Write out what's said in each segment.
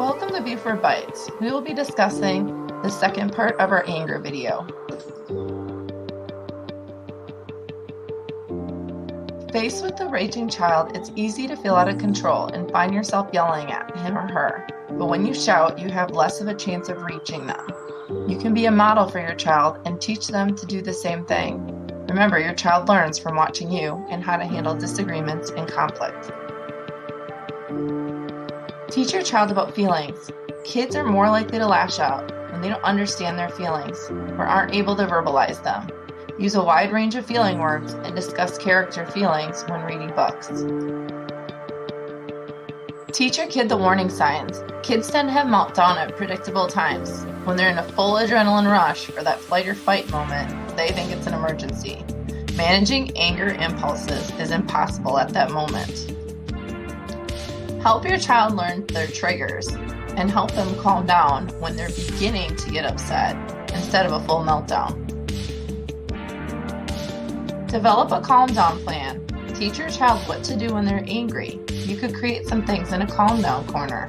Welcome to Before Bites. We will be discussing the second part of our anger video. Faced with the raging child, it's easy to feel out of control and find yourself yelling at him or her. But when you shout, you have less of a chance of reaching them. You can be a model for your child and teach them to do the same thing. Remember, your child learns from watching you and how to handle disagreements and conflict. Teach your child about feelings. Kids are more likely to lash out when they don't understand their feelings or aren't able to verbalize them. Use a wide range of feeling words and discuss character feelings when reading books. Teach your kid the warning signs. Kids tend to have meltdown at predictable times. When they're in a full adrenaline rush or that flight or fight moment, they think it's an emergency. Managing anger impulses is impossible at that moment. Help your child learn their triggers and help them calm down when they're beginning to get upset instead of a full meltdown. Develop a calm down plan. Teach your child what to do when they're angry. You could create some things in a calm down corner.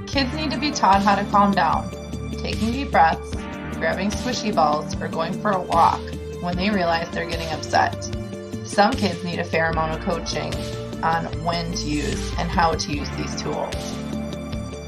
Kids need to be taught how to calm down, taking deep breaths, grabbing squishy balls, or going for a walk when they realize they're getting upset. Some kids need a fair amount of coaching on when to use and how to use these tools.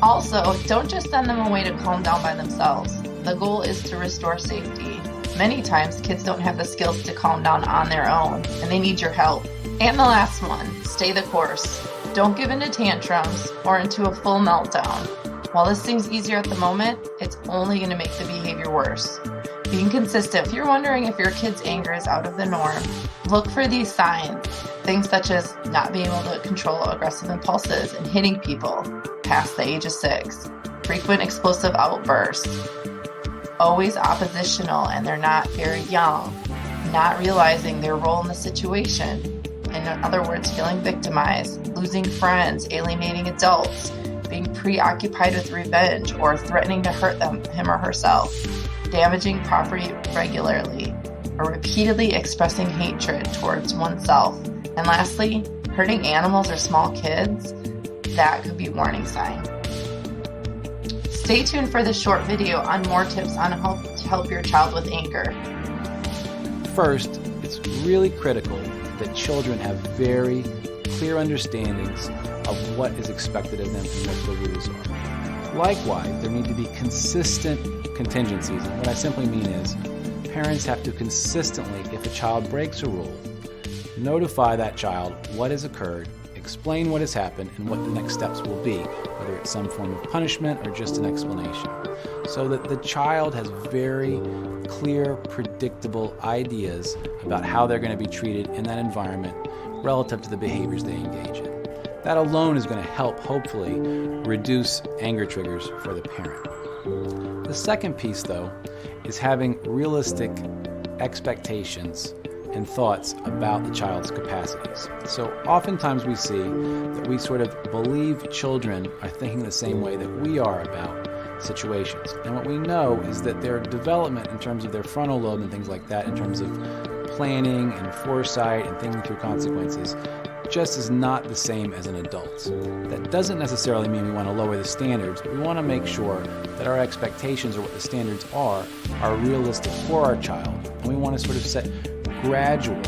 Also, don't just send them away to calm down by themselves. The goal is to restore safety. Many times, kids don't have the skills to calm down on their own, and they need your help. And the last one, stay the course. Don't give into tantrums or into a full meltdown. While this seems easier at the moment, it's only going to make the behavior worse. Being consistent. If you're wondering if your kid's anger is out of the norm, look for these signs. Things such as not being able to control aggressive impulses and hitting people past the age of 6, frequent explosive outbursts, always oppositional and they're not very young, not realizing their role in the situation, in other words, feeling victimized, losing friends, alienating adults, being preoccupied with revenge or threatening to hurt him or herself, damaging property regularly, or repeatedly expressing hatred towards oneself. And lastly, hurting animals or small kids, that could be a warning sign. Stay tuned for this short video on more tips on how to help your child with anger. First, it's really critical that children have very clear understandings of what is expected of them and what the rules are. Likewise, there need to be consistent contingencies. And what I simply mean is, parents have to consistently, if a child breaks a rule, notify that child what has occurred, explain what has happened, and what the next steps will be, whether it's some form of punishment or just an explanation, so that the child has very clear, predictable ideas about how they're going to be treated in that environment relative to the behaviors they engage in. That alone is going to help, hopefully, reduce anger triggers for the parent. The second piece, though, is having realistic expectations and thoughts about the child's capacities. So oftentimes we see that we sort of believe children are thinking the same way that we are about situations. And what we know is that their development in terms of their frontal lobe and things like that, in terms of planning and foresight and thinking through consequences, just is not the same as an adult. That doesn't necessarily mean we want to lower the standards, but we want to make sure that our expectations or what the standards are realistic for our child. And we want to sort of set gradual,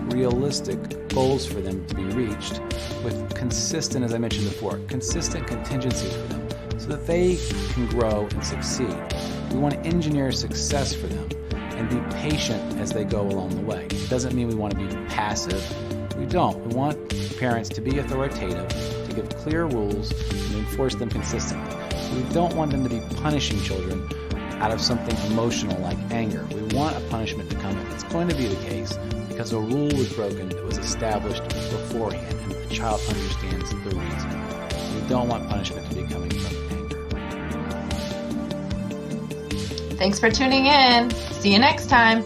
realistic goals for them to be reached with consistent, as I mentioned before, consistent contingencies for them so that they can grow and succeed. We want to engineer success for them and be patient as they go along the way. It doesn't mean we want to be passive. We don't. We want parents to be authoritative, to give clear rules, and enforce them consistently. We don't want them to be punishing children out of something emotional like anger. We want a punishment to come if it's going to be the case because a rule was broken that was established beforehand and the child understands the reason. We don't want punishment to be coming from anger. Thanks for tuning in. See you next time.